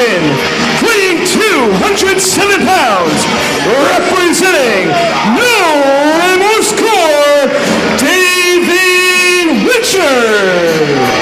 division, weighing 207 pounds, representing no remorse core, Davey Richards.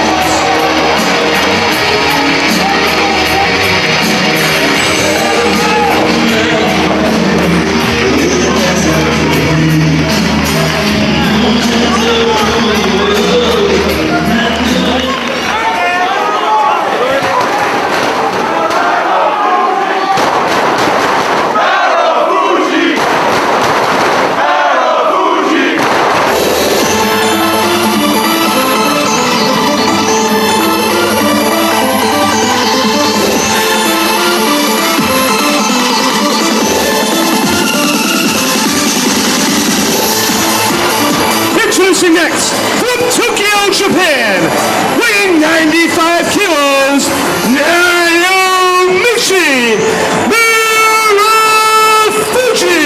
Introducing next, from Tokyo, Japan, weighing 95 kilos, Naomichi, Marufuji.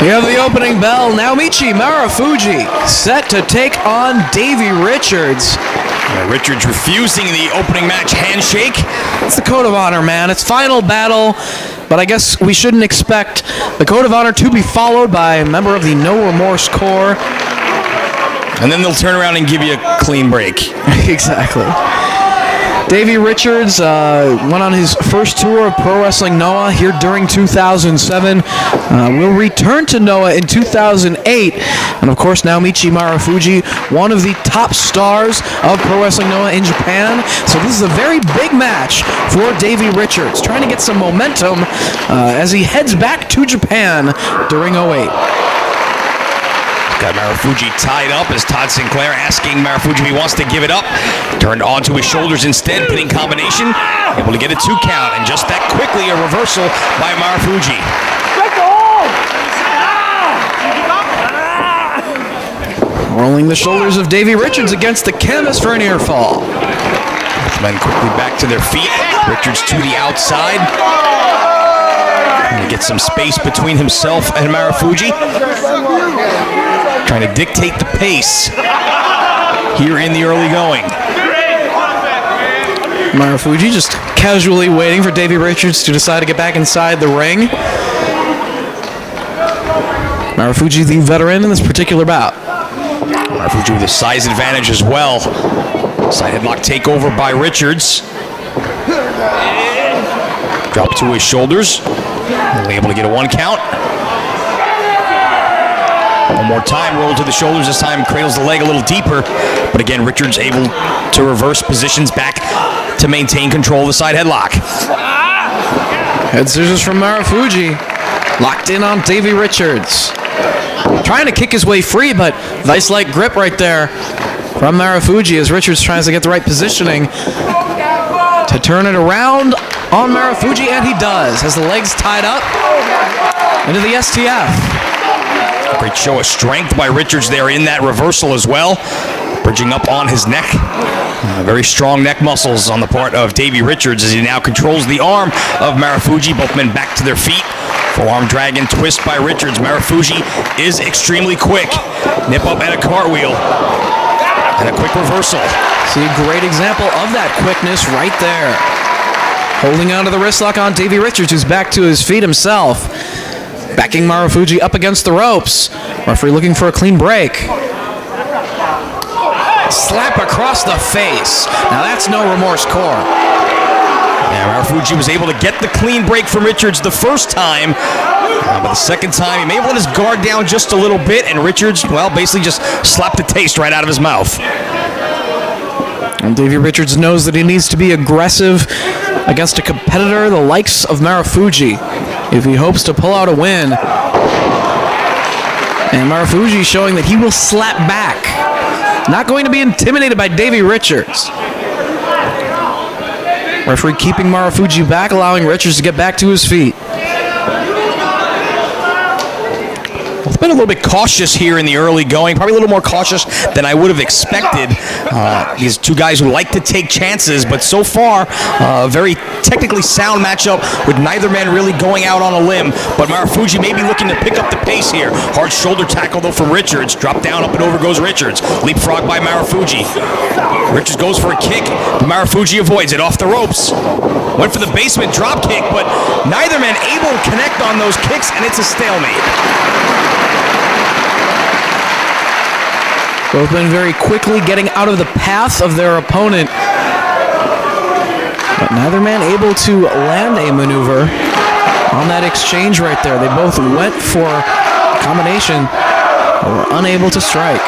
We have the opening bell. Naomichi Marufuji set to take on Davey Richards. Richards refusing the opening match handshake. It's the Code of Honor, man. It's final battle, but I guess we shouldn't expect the Code of Honor to be followed by a member of the No Remorse Corps. And then they'll turn around and give you a clean break. Exactly. Davey Richards went on his first tour of Pro Wrestling Noah here during 2007. Will return to Noah in 2008. And of course, Naomichi Marufuji, one of the top stars of Pro Wrestling Noah in Japan. So this is a very big match for Davey Richards, trying to get some momentum as he heads back to Japan during 08. Got Marufuji tied up as Todd Sinclair asking Marufuji if he wants to give it up. Turned onto his shoulders instead, pinning combination. Able to get a 2 count, and just that quickly a reversal by Marufuji. Rolling the shoulders of Davey Richards against the canvas for an ear fall. Men quickly back to their feet. Richards to the outside. Trying to get some space between himself and Marufuji. Trying to dictate the pace here in the early going. Marufuji just casually waiting for Davey Richards to decide to get back inside the ring. Marufuji, the veteran in this particular bout. Marufuji with a size advantage as well. Side headlock takeover by Richards. Drop to his shoulders. Only able to get a 1 count. One more time, roll to the shoulders. This time cradles the leg a little deeper. But again, Richards able to reverse positions back to maintain control of the side headlock. Head scissors from Marufuji. Locked in on Davey Richards. Trying to kick his way free, but vice-like grip right there from Marufuji as Richards tries to get the right positioning to turn it around on Marufuji, and he does. Has the legs tied up into the STF. Great show of strength by Richards there in that reversal as well. Bridging up on his neck. Very strong neck muscles on the part of Davey Richards as he now controls the arm of Marufuji. Both men back to their feet. Forearm dragon twist by Richards. Marufuji is extremely quick. Nip up and a cartwheel. And a quick reversal. See a great example of that quickness right there. Holding onto the wrist lock on Davey Richards, who's back to his feet himself. Backing Marufuji up against the ropes. Referee looking for a clean break. Slap across the face. Now that's no remorse core. Yeah, Marufuji was able to get the clean break from Richards the first time. But the second time, he may have let his guard down just a little bit, and Richards, well, basically just slapped the taste right out of his mouth. And Davey Richards knows that he needs to be aggressive against a competitor the likes of Marufuji if he hopes to pull out a win. And Marufuji showing that he will slap back. Not going to be intimidated by Davey Richards. Referee keeping Marufuji back, allowing Richards to get back to his feet. It's been a little bit cautious here in the early going, probably a little more cautious than I would have expected. These two guys who like to take chances, but so far, a very technically sound matchup with neither man really going out on a limb. But Marufuji may be looking to pick up the pace here. Hard shoulder tackle though from Richards. Drop down, up and over goes Richards. Leapfrog by Marufuji. Richards goes for a kick, but Marufuji avoids it off the ropes. Went for the basement drop kick, but neither man able to connect on those kicks, and it's a stalemate. Both men very quickly getting out of the path of their opponent. But neither man able to land a maneuver on that exchange right there. They both went for a combination, but were unable to strike.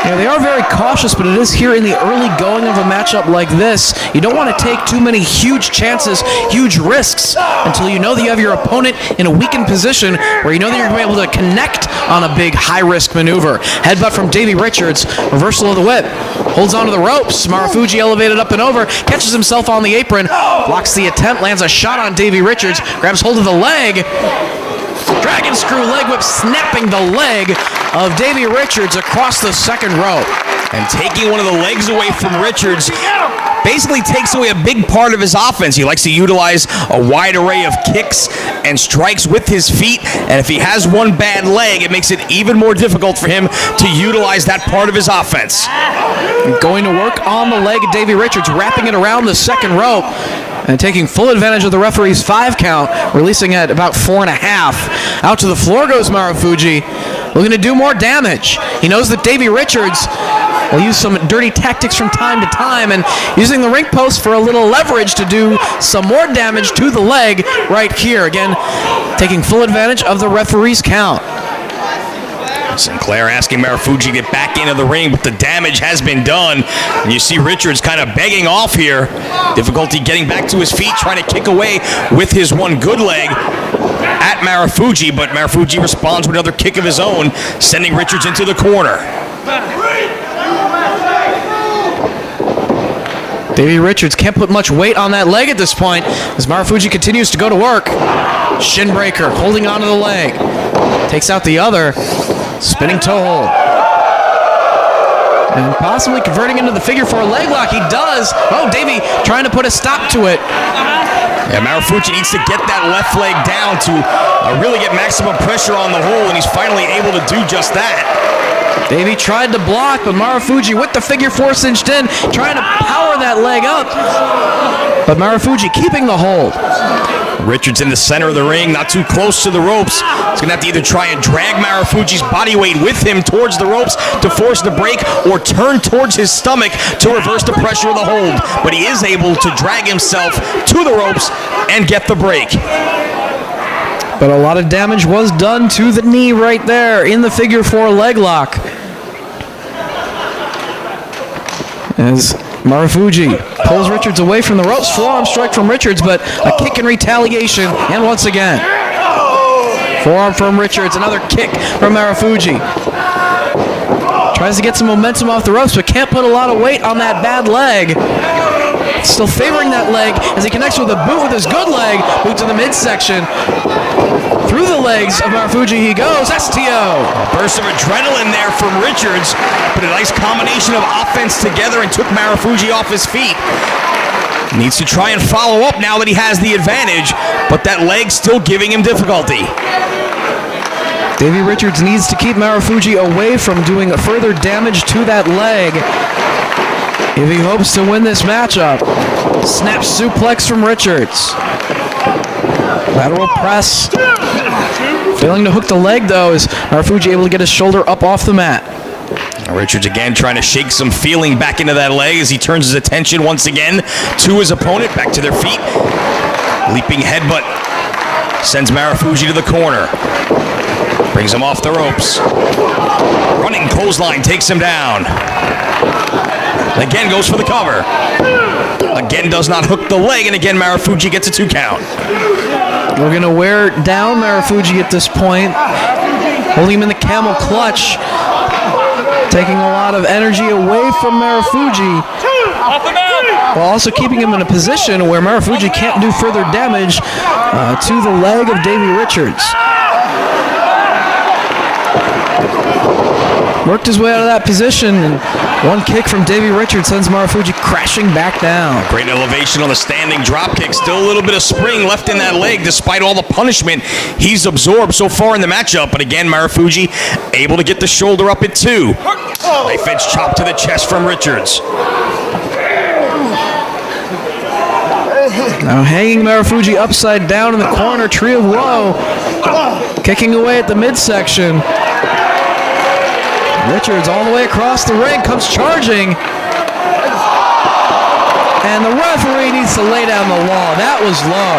Yeah, they are very cautious, but it is here in the early going of a matchup like this. You don't want to take too many huge chances, huge risks, until you know that you have your opponent in a weakened position where you know that you're going to be able to connect on a big high-risk maneuver. Headbutt from Davey Richards, reversal of the whip. Holds onto the ropes. Marufuji elevated up and over, catches himself on the apron, blocks the attempt, lands a shot on Davey Richards, grabs hold of the leg. Dragon screw leg whip, snapping the leg of Davey Richards across the second row. And taking one of the legs away from Richards basically takes away a big part of his offense. He likes to utilize a wide array of kicks and strikes with his feet, and if he has one bad leg, it makes it even more difficult for him to utilize that part of his offense. Going to work on the leg of Davey Richards, wrapping it around the second rope, and taking full advantage of the referee's 5 count, releasing at about 4.5. Out to the floor goes Marufuji, looking to do more damage. He knows that Davey Richards will use some dirty tactics from time to time, and using the ring post for a little leverage to do some more damage to the leg right here. Again, taking full advantage of the referee's count. Sinclair asking Marufuji to get back into the ring, but the damage has been done. And you see Richards kind of begging off here. Difficulty getting back to his feet, trying to kick away with his one good leg at Marufuji, but Marufuji responds with another kick of his own, sending Richards into the corner. Davey Richards can't put much weight on that leg at this point as Marufuji continues to go to work. Shin breaker, holding onto the leg. Takes out the other. Spinning toe hold. And possibly converting into the figure 4 leg lock. He does. Oh, Davey trying to put a stop to it. Yeah, Marufuji needs to get that left leg down to really get maximum pressure on the hole, and he's finally able to do just that. Davey tried to block, but Marufuji with the figure 4 cinched in, trying to power that leg up. But Marufuji keeping the hold. Richards in the center of the ring, not too close to the ropes. He's going to have to either try and drag Marufuji's body weight with him towards the ropes to force the break, or turn towards his stomach to reverse the pressure of the hold. But he is able to drag himself to the ropes and get the break. But a lot of damage was done to the knee right there in the figure 4 leg lock. As Marufuji pulls Richards away from the ropes, forearm strike from Richards, but a kick in retaliation, and once again. Forearm from Richards, another kick from Marufuji. Tries to get some momentum off the ropes, but can't put a lot of weight on that bad leg. Still favoring that leg as he connects with a boot with his good leg. Boot to the midsection. Through the legs of Marufuji he goes. STO. Burst of adrenaline there from Richards. Put a nice combination of offense together and took Marufuji off his feet. Needs to try and follow up now that he has the advantage, but that leg still giving him difficulty. Davey Richards needs to keep Marufuji away from doing further damage to that leg if he hopes to win this matchup. Snap suplex from Richards. Lateral press. Failing to hook the leg though, is Marufuji able to get his shoulder up off the mat. Richards again trying to shake some feeling back into that leg as he turns his attention once again to his opponent. Back to their feet. Leaping headbutt sends Marufuji to the corner. Brings him off the ropes. Running clothesline takes him down. Again goes for the cover. Again does not hook the leg, and again Marufuji gets a 2 count. We're going to wear down Marufuji at this point. Holding him in the camel clutch. Taking a lot of energy away from Marufuji. While also keeping him in a position where Marufuji can't do further damage to the leg of Davey Richards. Worked his way out of that position, and one kick from Davey Richards sends Marufuji crashing back down. Great elevation on the standing drop kick. Still a little bit of spring left in that leg despite all the punishment he's absorbed so far in the matchup. But again, Marufuji able to get the shoulder up at 2. Knife edge chop to the chest from Richards. Now hanging Marufuji upside down in the corner, tree of woe. Kicking away at the midsection. Richards all the way across the ring, comes charging. And the referee needs to lay down the law. That was low.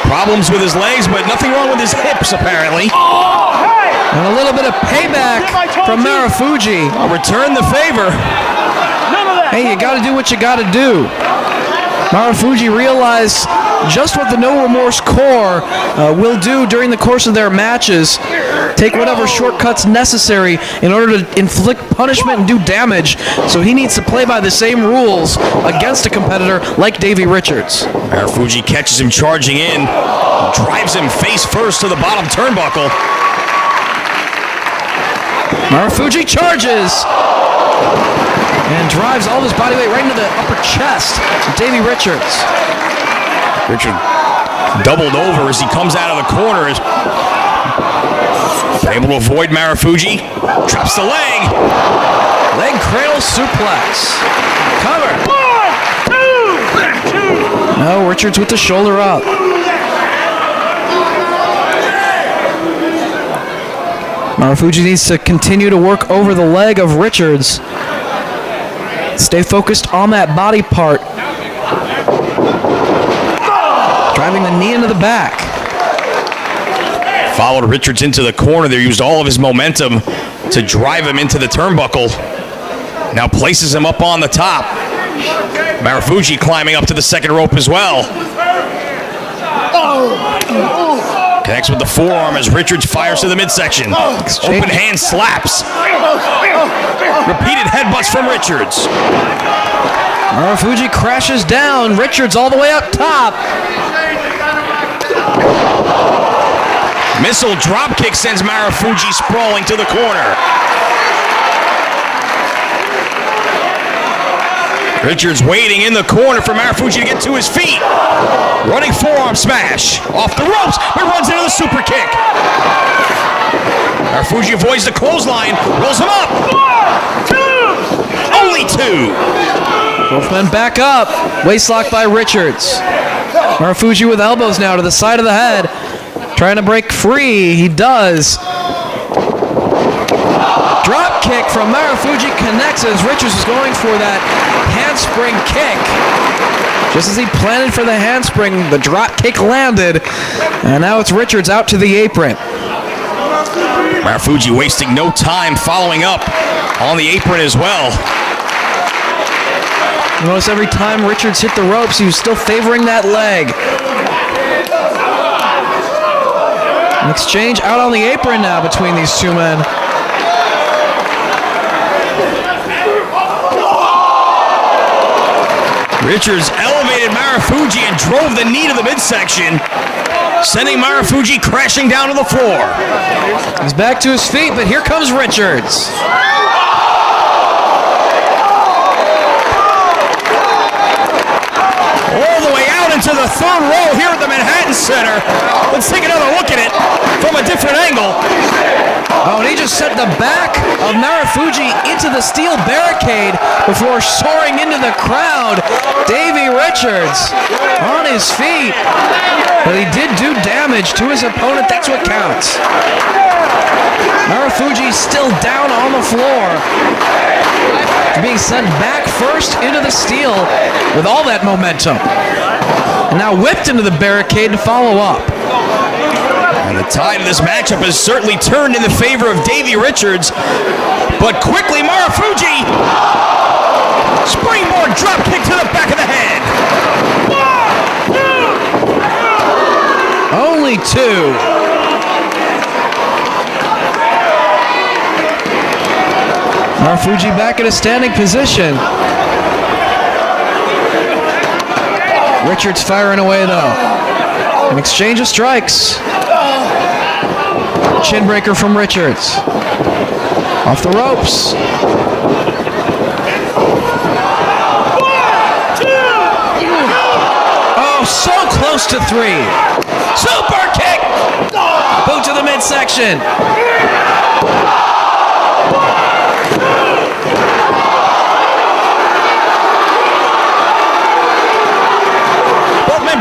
Problems with his legs, but nothing wrong with his hips, apparently. And a little bit of payback from Marufuji. Return the favor. Hey, you got to do what you got to do. Marufuji realized just what the No Remorse Corps will do during the course of their matches. Take whatever shortcuts necessary in order to inflict punishment and do damage. So he needs to play by the same rules against a competitor like Davey Richards. Marufuji catches him charging in, drives him face first to the bottom turnbuckle. Marufuji charges and drives all of his body weight right into the upper chest of Davey Richards. Richard doubled over as he comes out of the corner. Able to avoid Marufuji. Drops the leg. Leg cradle suplex. Cover. 1, 2. No, Richards with the shoulder up. Marufuji needs to continue to work over the leg of Richards. Stay focused on that body part. Driving the knee into the back. Followed Richards into the corner there. Used all of his momentum to drive him into the turnbuckle. Now places him up on the top. Marufuji climbing up to the second rope as well. Connects with the forearm as Richards fires to the midsection. Open hand slaps. Repeated headbutts from Richards. Marufuji crashes down. Richards all the way up top. Missile dropkick sends Marufuji sprawling to the corner. Richards waiting in the corner for Marufuji to get to his feet. Running forearm smash. Off the ropes, but runs into the super kick. Marufuji avoids the clothesline, rolls him up. 1, 2. Only 2. Both men back up. Waistlock by Richards. Marufuji with elbows now to the side of the head. Trying to break free. He does. Drop kick from Marufuji connects as Richards is going for that handspring kick. Just as he planted for the handspring, the drop kick landed. And now it's Richards out to the apron. Marufuji wasting no time following up on the apron as well. Notice every time Richards hit the ropes, he was still favoring that leg. An exchange out on the apron now between these two men. Richards elevated Marufuji and drove the knee to the midsection, sending Marufuji crashing down to the floor. He's back to his feet, but here comes Richards. All the way out into the third row here at the Manhattan Center. Let's take another look at it from a different angle. Oh, and he just sent the back of Marufuji into the steel barricade before soaring into the crowd. Davey Richards Richards on his feet, but he did do damage to his opponent. That's what counts. Marufuji still down on the floor, being sent back first into the steel with all that momentum. And now whipped into the barricade to follow up. And the tide of this matchup has certainly turned in the favor of Davey Richards, but quickly Marufuji, springboard drop kick to the back of the head. Only two. Marufuji back in a standing position. Richards firing away though. An exchange of strikes. Chin breaker from Richards. Off the ropes. Oh, so close to three. Super kick. Boot to the midsection.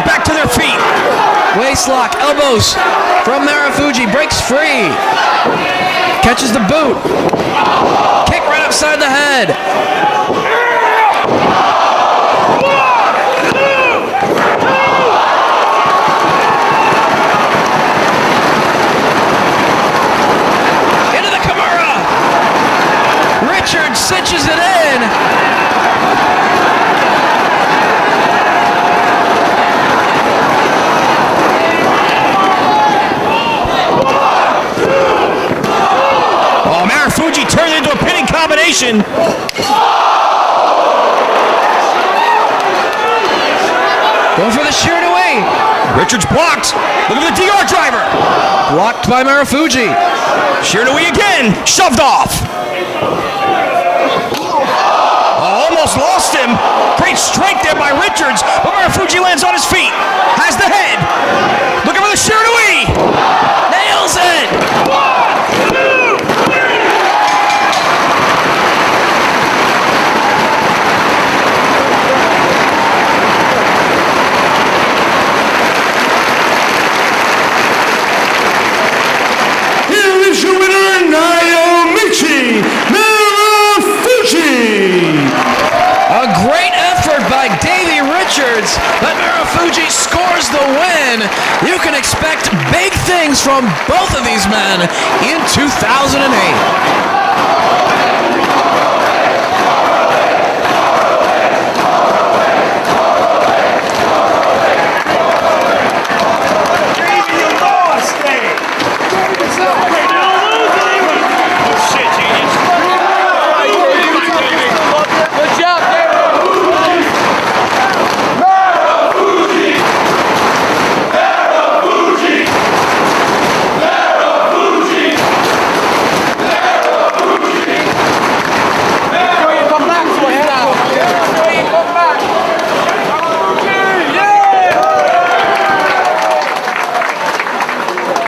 Back to their feet. Waistlock, elbows from Marufuji, breaks free. Catches the boot. Kick right upside the head. Into the Kimura. Richards cinches it in. Marufuji turned into a pinning combination. Going for the Shiranui. Richards blocked. Look at the DR driver. Blocked by Marufuji. Shiranui again. Shoved off. Almost lost him. Great strength there by Richards, but Marufuji lands on his feet. Has the head. Looking for the Shiranui. Nails it. Your winner, Naomichi Marufuji. A great effort by Davey Richards, but Marufuji scores the win. You can expect big things from both of these men in 2008.